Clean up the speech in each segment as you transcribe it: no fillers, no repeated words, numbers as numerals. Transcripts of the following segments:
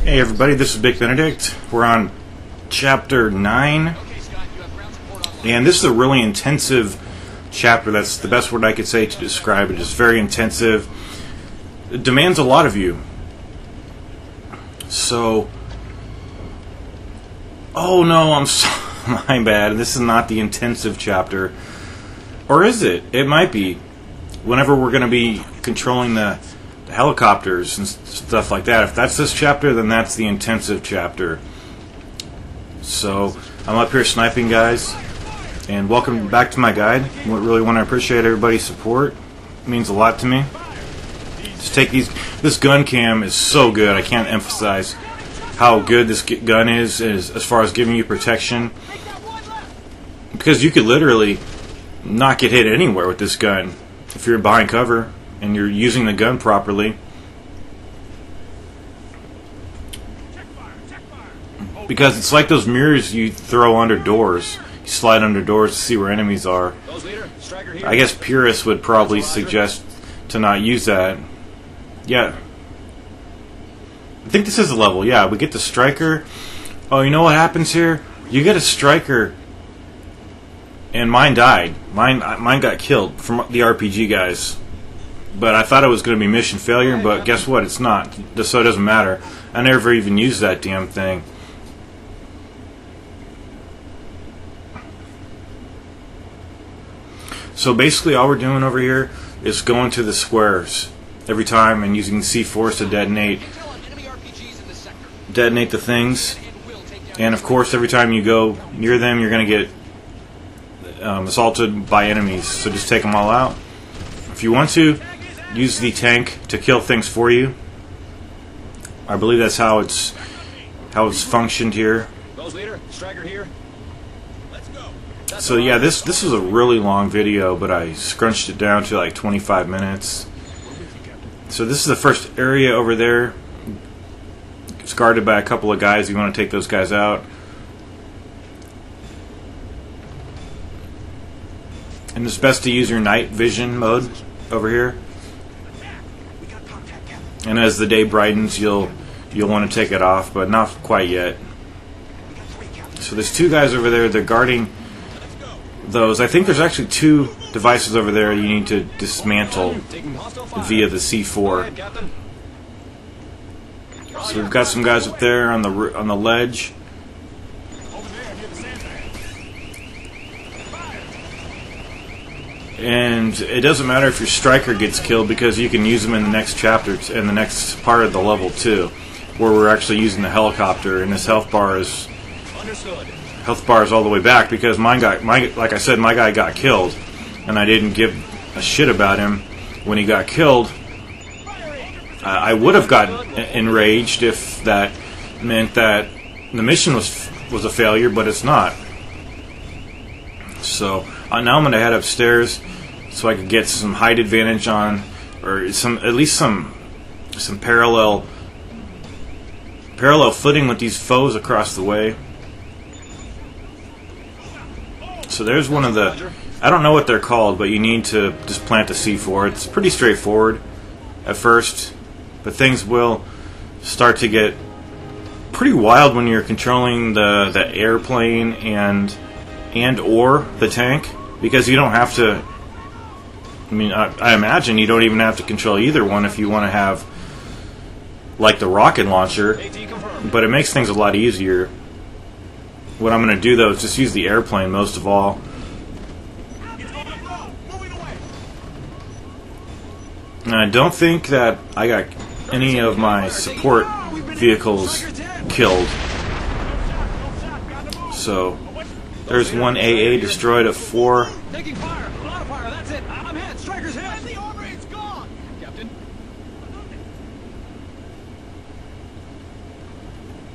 Hey everybody, this is Big Benedict. We're on chapter 9, and this is a really intensive chapter. That's the best word I could say to describe it. It's very intensive. It demands a lot of you. So, oh no, I'm so, my bad. This is not the intensive chapter. Or is it? It might be. Whenever we're going to be controlling the helicopters and stuff like that. If that's this chapter, then that's the intensive chapter. So I'm up here sniping guys, and welcome back to my guide. I really want to appreciate everybody's support. It means a lot to me. Just take these. This gun cam is so good. I can't emphasize how good this gun is as far as giving you protection, because you could literally not get hit anywhere with this gun if you're behind cover and you're using the gun properly. Because it's like those mirrors you throw under doors. You slide under doors to see where enemies are. I guess purists would probably suggest to not use that. Yeah. I think this is a level. Yeah, we get the striker. Oh, you know what happens here? You get a striker, and mine died. Mine got killed from the RPG guys. But I thought it was going to be mission failure, but guess what? It's not. So it doesn't matter. I never even used that damn thing. So basically all we're doing over here is going to the squares every time and using C4s to detonate the things. And of course every time you go near them you're going to get assaulted by enemies. So just take them all out. If you want to, use the tank to kill things for you. I believe that's how it's functioned here. So yeah, this is a really long video, but I scrunched it down to like 25 minutes. So this is the first area over there. It's guarded by a couple of guys. You want to take those guys out. And it's best to use your night vision mode over here. And as the day brightens, you'll want to take it off, but not quite yet. So there's two guys over there. They're guarding those. I think there's actually two devices over there you need to dismantle via the C4. So we've got some guys up there on the ledge. And it doesn't matter if your striker gets killed, because you can use them in the next chapter, in the next part of the level too, where we're actually using the helicopter. And this health bar is all the way back, because like I said, my guy got killed, and I didn't give a shit about him when he got killed. I would have gotten enraged if that meant that the mission was a failure, but it's not. So now I'm going to head upstairs so I can get some height advantage on, or at least some parallel footing with these foes across the way. So there's one of the, I don't know what they're called, but you need to just plant the C4. It's pretty straightforward at first, but things will start to get pretty wild when you're controlling the airplane and or the tank, because you don't have to. I mean, I imagine you don't even have to control either one if you want to have like the rocket launcher, but it makes things a lot easier. What I'm going to do though is just use the airplane most of all. And I don't think that I got any of my support vehicles killed. So there's one AA destroyed of 4. Taking fire. A lot of fire. That's it. I'm hit. Striker's hit. The armor is gone. Captain.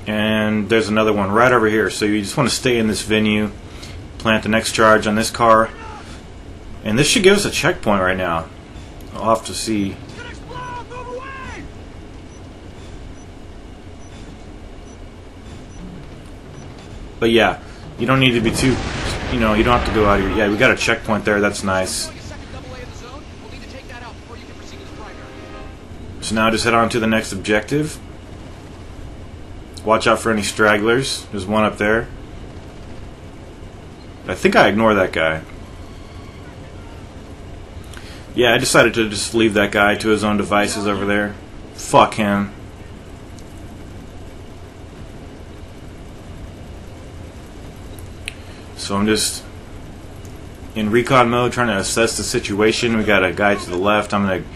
And there's another one right over here. So you just want to stay in this venue, plant the next charge on this car, and this should give us a checkpoint right now. I'll have to see. But yeah, you don't need to be too, you don't have to go out here. Yeah, we got a checkpoint there. That's nice. So now just head on to the next objective. Watch out for any stragglers. There's one up there. I think I ignore that guy. Yeah, I decided to just leave that guy to his own devices over there. Fuck him. So I'm just in recon mode trying to assess the situation. We got a guy to the left. I'm going to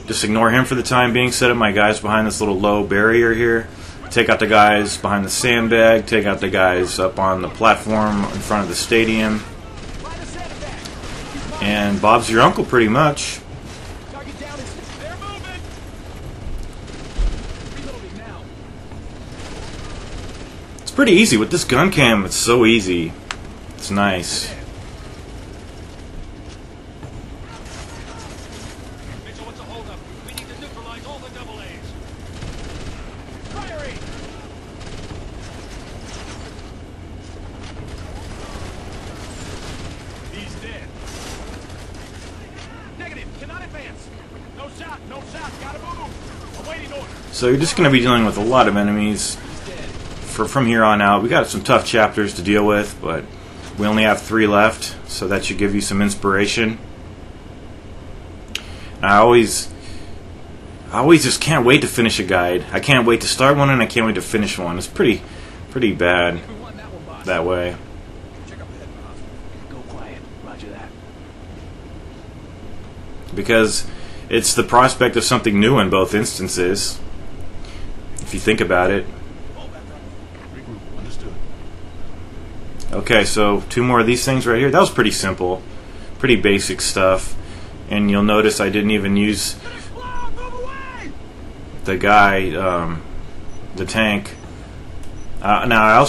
just ignore him for the time being. Set up my guys behind this little low barrier here. Take out the guys behind the sandbag. Take out the guys up on the platform in front of the stadium. And Bob's your uncle, pretty much. It's pretty easy with this gun cam. It's so easy. It's nice. So you're just going to be dealing with a lot of enemies from here on out. We got some tough chapters to deal with, but we only have 3 left, so that should give you some inspiration. And I always just can't wait to finish a guide. I can't wait to start one, and I can't wait to finish one. It's pretty bad that way. Because it's the prospect of something new in both instances, if you think about it. Okay, so 2 more of these things right here. That was pretty simple. Pretty basic stuff. And you'll notice I didn't even use the guy, the tank. Now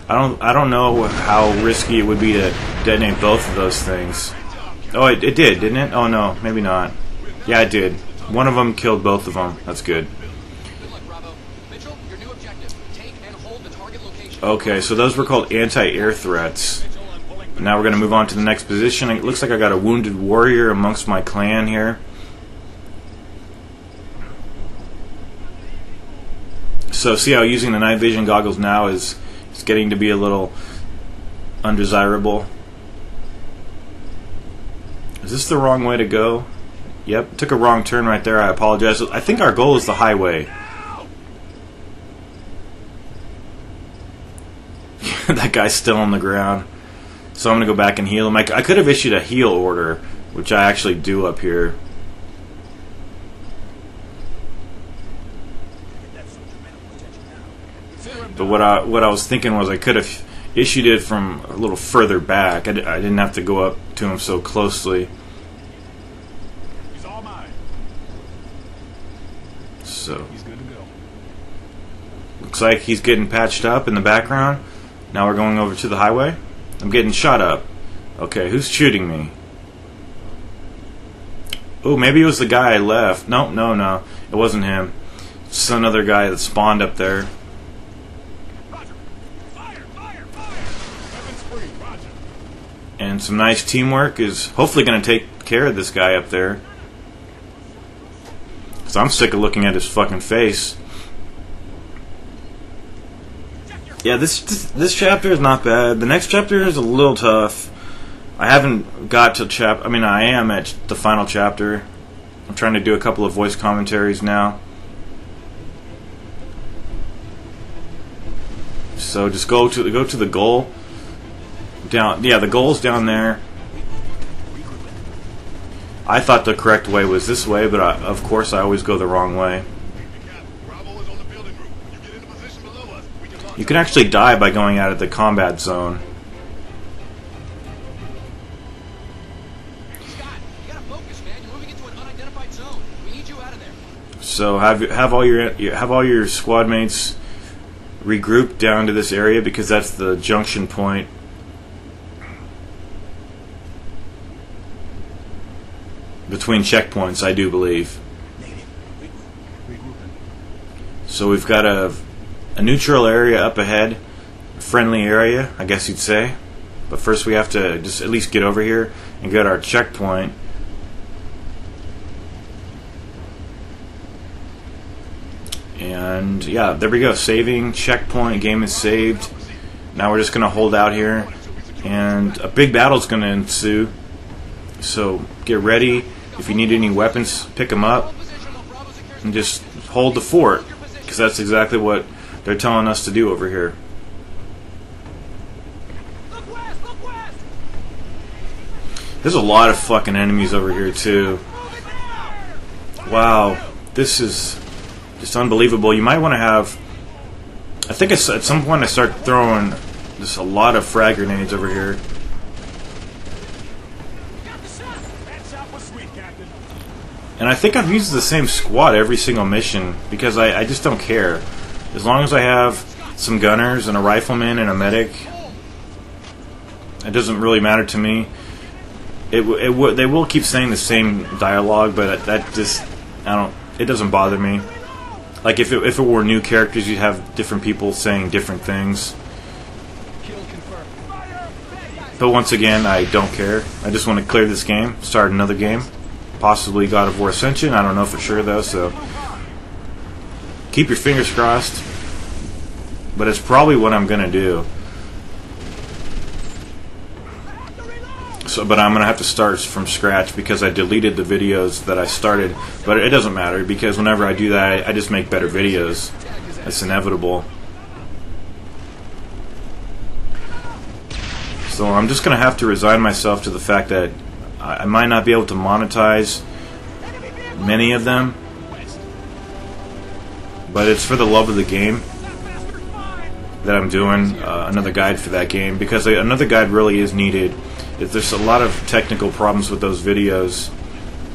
I don't know how risky it would be to detonate both of those things. Oh, it did, didn't it? Oh no, maybe not. Yeah, it did. One of them killed both of them. That's good. Okay, so those were called anti-air threats. Now we're going to move on to the next position. It looks like I got a wounded warrior amongst my clan here. So see how using the night vision goggles now is getting to be a little undesirable. Is this the wrong way to go? Yep, took a wrong turn right there. I apologize. I think our goal is the highway. That guy's still on the ground. So I'm going to go back and heal him. I could have issued a heal order, which I actually do up here. But what I was thinking was I could have issued it from a little further back. I didn't have to go up to him so closely. So looks like he's getting patched up in the background. Now we're going over to the highway. I'm getting shot up. Okay, who's shooting me? Oh, maybe it was the guy I left. No, it wasn't him. It's another guy that spawned up there. And some nice teamwork is hopefully going to take care of this guy up there. Because I'm sick of looking at his fucking face. Yeah, this chapter is not bad. The next chapter is a little tough. I haven't got to I am at the final chapter. I'm trying to do a couple of voice commentaries now. So just go to the goal. Down, yeah, the goal's down there. I thought the correct way was this way, but of course I always go the wrong way. You can actually die by going out of the combat zone. So have all your squad mates regroup down to this area because that's the junction point. Between checkpoints, I do believe. So we've got a neutral area up ahead, a friendly area, I guess you'd say. But first we have to just at least get over here and get our checkpoint. And And yeah, there we go. Saving, checkpoint, game is saved. Now we're just going to hold out here. And a big battle is going to ensue. So get ready. If you need any weapons, pick them up. And just hold the fort. Because that's exactly what they're telling us to do over here. There's a lot of fucking enemies over here too. Wow. This is just unbelievable. You might want to have... I think at some point I start throwing just a lot of frag grenades over here. And I think I've used the same squad every single mission because I just don't care. As long as I have some gunners and a rifleman and a medic, it doesn't really matter to me. They will keep saying the same dialogue, but that just... it doesn't bother me. Like if it were new characters, you'd have different people saying different things. But once again, I don't care. I just want to clear this game, start another game, possibly God of War Ascension. I don't know for sure though, so keep your fingers crossed. But it's probably what I'm gonna do. But I'm going to have to start from scratch because I deleted the videos that I started. But it doesn't matter because whenever I do that, I just make better videos. It's inevitable. So I'm just going to have to resign myself to the fact that I might not be able to monetize many of them. But it's for the love of the game that I'm doing another guide for that game. Because another guide really is needed. There's a lot of technical problems with those videos,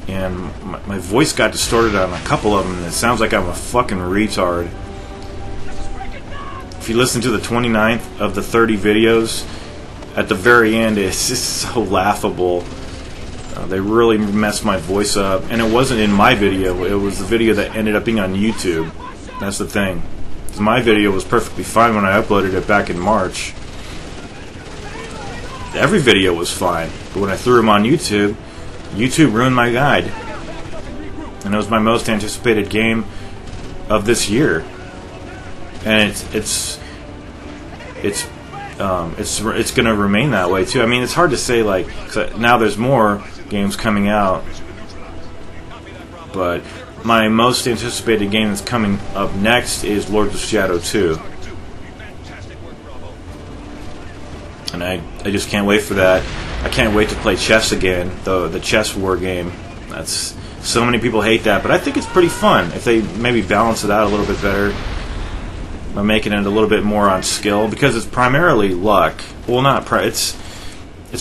and my voice got distorted on a couple of them, and it sounds like I'm a fucking retard. If you listen to the 29th of the 30 videos, at the very end, it's just so laughable. They really messed my voice up, and it wasn't in my video, it was the video that ended up being on YouTube. That's the thing. My video was perfectly fine when I uploaded it back in March. Every video was fine, but when I threw them on YouTube, YouTube ruined my guide. And it was my most anticipated game of this year. And it's going to remain that way too. I mean, it's hard to say, like, 'cause now there's more games coming out, but my most anticipated game that's coming up next is Lords of Shadow 2. And I just can't wait for that. I can't wait to play chess again, the chess war game. That's so many people hate that, but I think it's pretty fun if they maybe balance it out a little bit better by making it a little bit more on skill, because it's primarily luck. Well, it's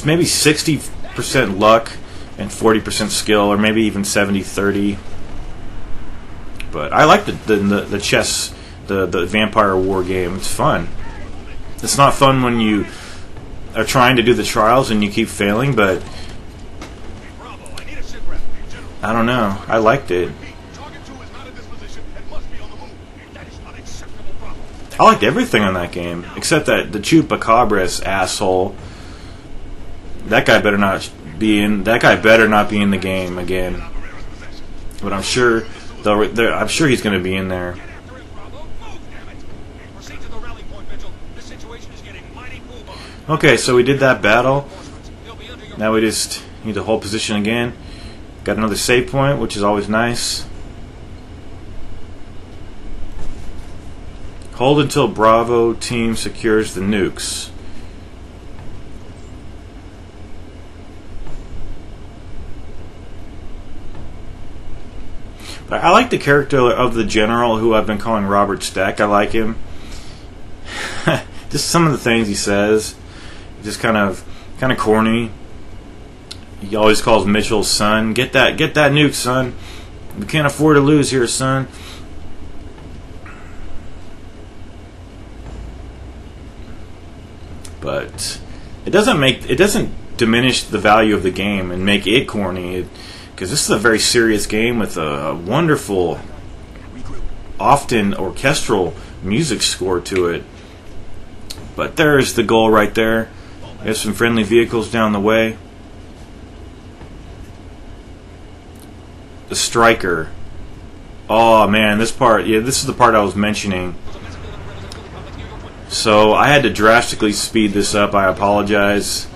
maybe 60% luck and 40% skill, or maybe even 70-30. But I like the chess, the vampire war game. It's fun. It's not fun when you are trying to do the trials and you keep failing, but I don't know. I liked it. I liked everything on that game except that the Chupacabras asshole. That guy better not be in. That guy better not be in the game again. But I'm sure he's going to be in there. Okay, so we did that battle. Now we just need to hold position again. Got another save point, which is always nice. Hold until Bravo team secures the nukes. But I like the character of the general who I've been calling Robert Stack. I like him. Just some of the things he says. Just kind of corny. He always calls Mitchell son. Get that nuke, son. We can't afford to lose here, son. But it doesn't diminish the value of the game and make it corny. Because this is a very serious game with a wonderful, often orchestral music score to it. But there's the goal right there. There's some friendly vehicles down the way. The Striker. Oh man, this part, yeah, this is the part I was mentioning. So I had to drastically speed this up. I apologize,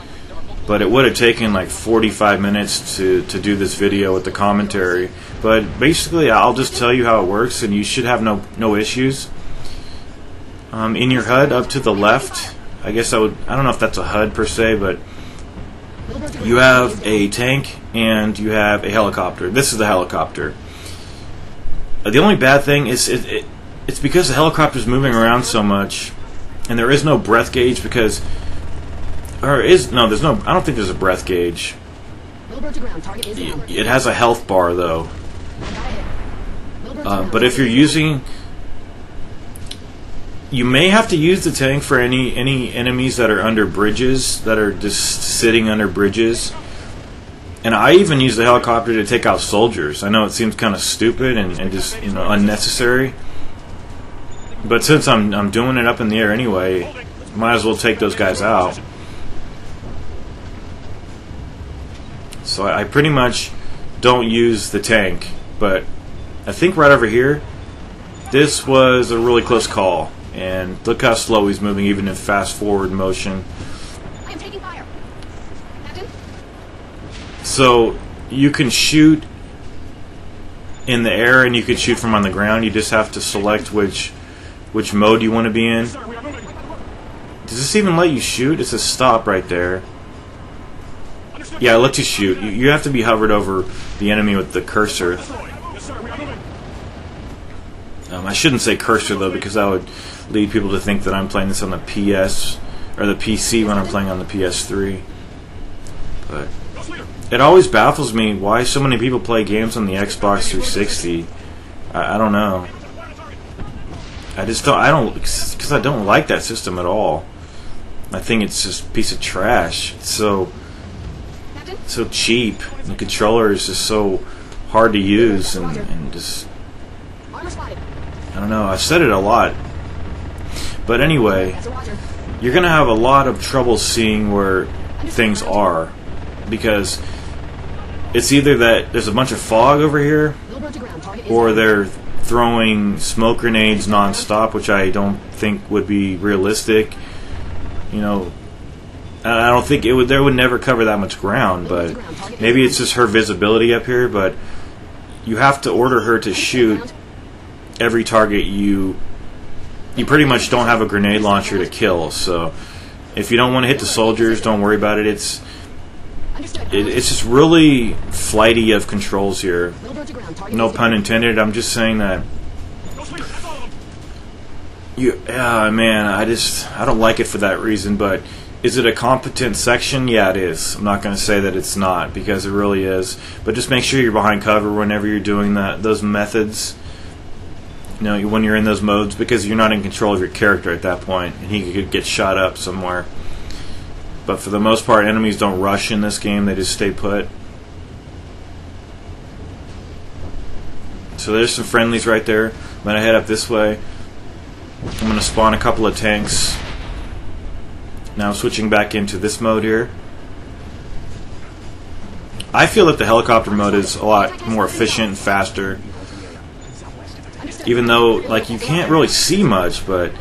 but it would have taken like 45 minutes to do this video with the commentary. But basically, I'll just tell you how it works, and you should have no issues. In your HUD up to the left, I guess I don't know if that's a HUD per se, but you have a tank and you have a helicopter. This is the helicopter. The only bad thing is it's because the helicopter's moving around so much, and there is no breath gauge because, there's no. I don't think there's a breath gauge. It has a health bar though. But if you're using, you may have to use the tank for any enemies that are under bridges, that are just sitting under bridges. And I even use the helicopter to take out soldiers. I know it seems kind of stupid and just unnecessary, but since I'm doing it up in the air anyway, might as well take those guys out. So I pretty much don't use the tank, but I think right over here, this was a really close call. And look how slow he's moving, even in fast forward motion. I am taking fire. Captain? So you can shoot in the air, and you can shoot from on the ground. You just have to select which mode you want to be in. Does this even let you shoot? It says stop right there. Yeah, it lets you shoot. You have to be hovered over the enemy with the cursor. I shouldn't say cursor though, because that would lead people to think that I'm playing this on the PS or the PC when I'm playing on the PS3. But it always baffles me why so many people play games on the Xbox 360. I don't know. Because I don't like that system at all. I think it's just a piece of trash. It's so cheap. The controller is just so hard to use and just, I don't know. I've said it a lot. But anyway, you're going to have a lot of trouble seeing where things are, because it's either that there's a bunch of fog over here, or they're throwing smoke grenades non-stop, which I don't think would be realistic. You know, I don't think it would. They would never cover that much ground, but maybe it's just her visibility up here. But you have to order her to shoot every target you pretty much don't have a grenade launcher to kill. So if you don't want to hit the soldiers, don't worry about it. It's just really flighty of controls here. No pun intended. I'm just saying that man, I don't like it for that reason. But is it a competent section? Yeah, it is. I'm not going to say that it's not, because it really is. But just make sure you're behind cover whenever you're doing those methods. You know, when you're in those modes, because you're not in control of your character at that point, and he could get shot up somewhere. But for the most part, enemies don't rush in this game; they just stay put. So there's some friendlies right there. I'm gonna head up this way. I'm gonna spawn a couple of tanks. Now switching back into this mode here. I feel that the helicopter mode is a lot more efficient and faster. Even though, like, you can't really see much, but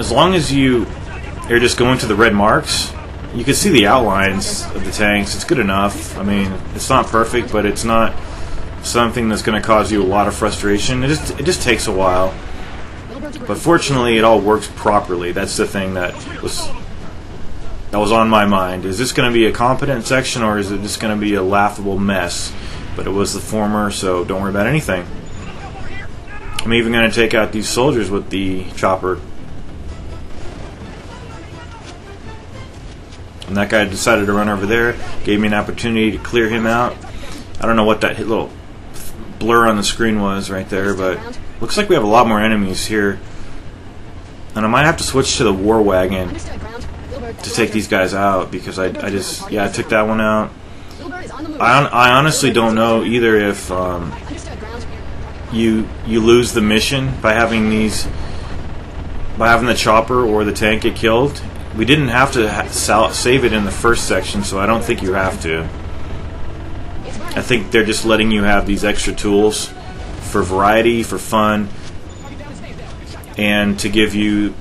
as long as you're just going to the red marks, you can see the outlines of the tanks. It's good enough. I mean, it's not perfect, but it's not something that's going to cause you a lot of frustration. It just takes a while. But fortunately, it all works properly. That's the thing that was on my mind. Is this going to be a competent section, or is it just going to be a laughable mess? But it was the former, so don't worry about anything. I'm even going to take out these soldiers with the chopper. And that guy decided to run over there. Gave me an opportunity to clear him out. I don't know what that little blur on the screen was right there, but looks like we have a lot more enemies here. And I might have to switch to the war wagon to take these guys out, because I took that one out. I honestly don't know either if you lose the mission by having the chopper or the tank get killed. We didn't have to save it in the first section, so I don't think you have to. I think they're just letting you have these extra tools for variety, for fun, and to give you,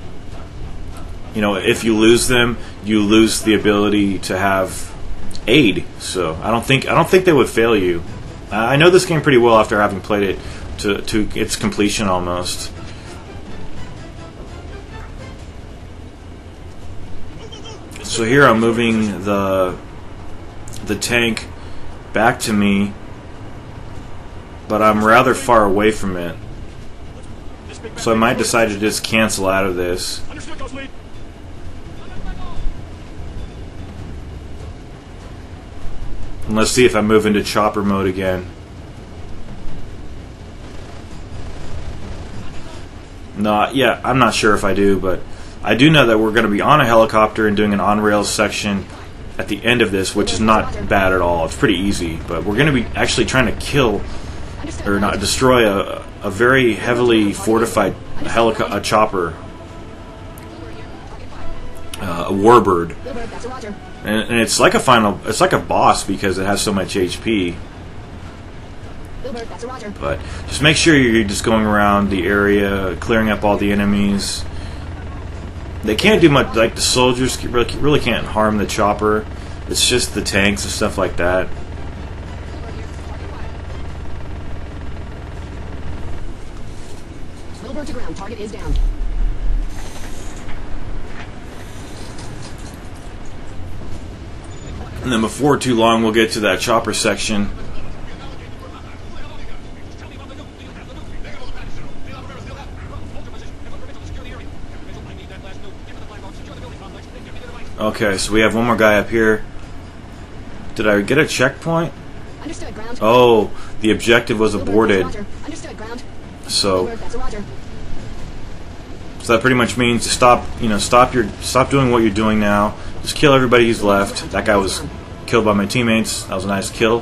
you know, if you lose them, you lose the ability to have aid. So I don't think they would fail you. I know this game pretty well after having played it to its completion almost. So here I'm moving the tank back to me, but I'm rather far away from it. So I might decide to just cancel out of this. And let's see if I move into chopper mode again. No, yeah, I'm not sure if I do, but I do know that we're going to be on a helicopter and doing an on-rails section at the end of this, which is not bad at all. It's pretty easy, but we're going to be actually trying to kill, or not destroy, a very heavily fortified chopper, a warbird, and it's like it's like a boss because it has so much HP. But just make sure you're just going around the area, clearing up all the enemies. They can't do much, like the soldiers really can't harm the chopper. It's just the tanks and stuff like that. Billboard to ground. Target is down. And then before too long, we'll get to that chopper section. Okay, so we have one more guy up here. Did I get a checkpoint? Understood, ground. Oh, the objective was aborted. Understood, ground. So that pretty much means to stop doing what you're doing now. Just kill everybody who's left. That guy was killed by my teammates. That was a nice kill.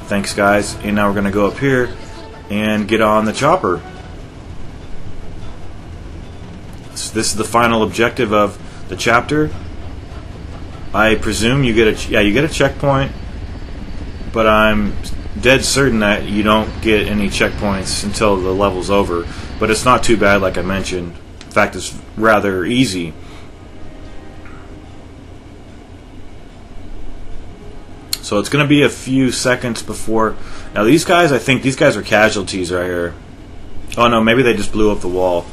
Thanks, guys. And now we're gonna go up here and get on the chopper. So this is the final objective of the chapter. I presume you get a checkpoint, but I'm dead certain that you don't get any checkpoints until the level's over. But it's not too bad, like I mentioned. In fact, it's rather easy. So it's going to be a few seconds before. Now these guys, I think these guys are casualties right here. Oh no, maybe they just blew up the wall.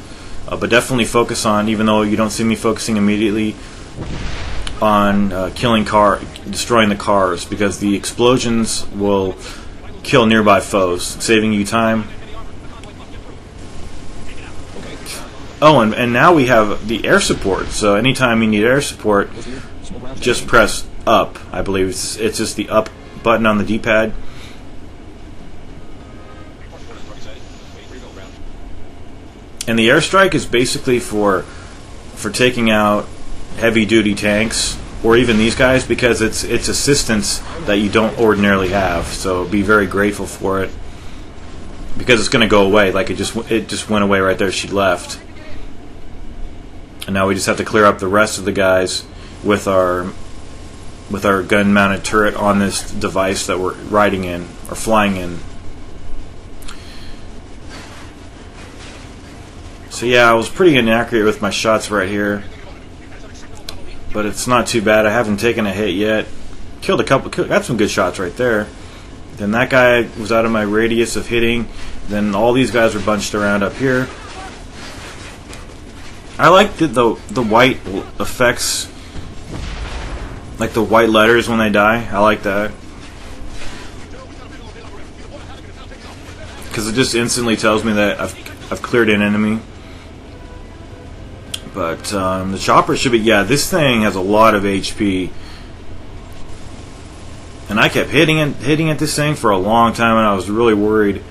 But definitely focus on, even though you don't see me focusing immediately, on destroying the cars, because the explosions will kill nearby foes, saving you time. Oh, and now we have the air support. So anytime you need air support, just press up. I believe it's just the up button on the D-pad. And the airstrike is basically for taking out heavy-duty tanks, or even these guys, because it's assistance that you don't ordinarily have. So be very grateful for it, because it's going to go away. Like it just went away right there. She left, and now we just have to clear up the rest of the guys with our gun-mounted turret on this device that we're riding in or flying in. So yeah, I was pretty inaccurate with my shots right here, but it's not too bad. I haven't taken a hit yet. Killed a couple. Got some good shots right there. Then that guy was out of my radius of hitting. Then all these guys were bunched around up here. I like the white effects, like the white letters when they die. I like that, because it just instantly tells me that I've cleared an enemy. But the chopper should be... Yeah, this thing has a lot of HP. And I kept hitting at this thing for a long time, and I was really worried.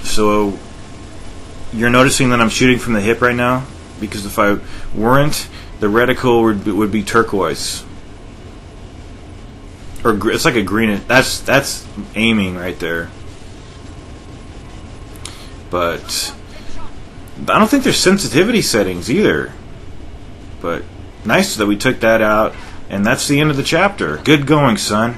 So you're noticing that I'm shooting from the hip right now? Because if I weren't, the reticle would be turquoise. Or it's like a green... That's aiming right there. But I don't think there's sensitivity settings either. But nice that we took that out, and that's the end of the chapter. Good going, son.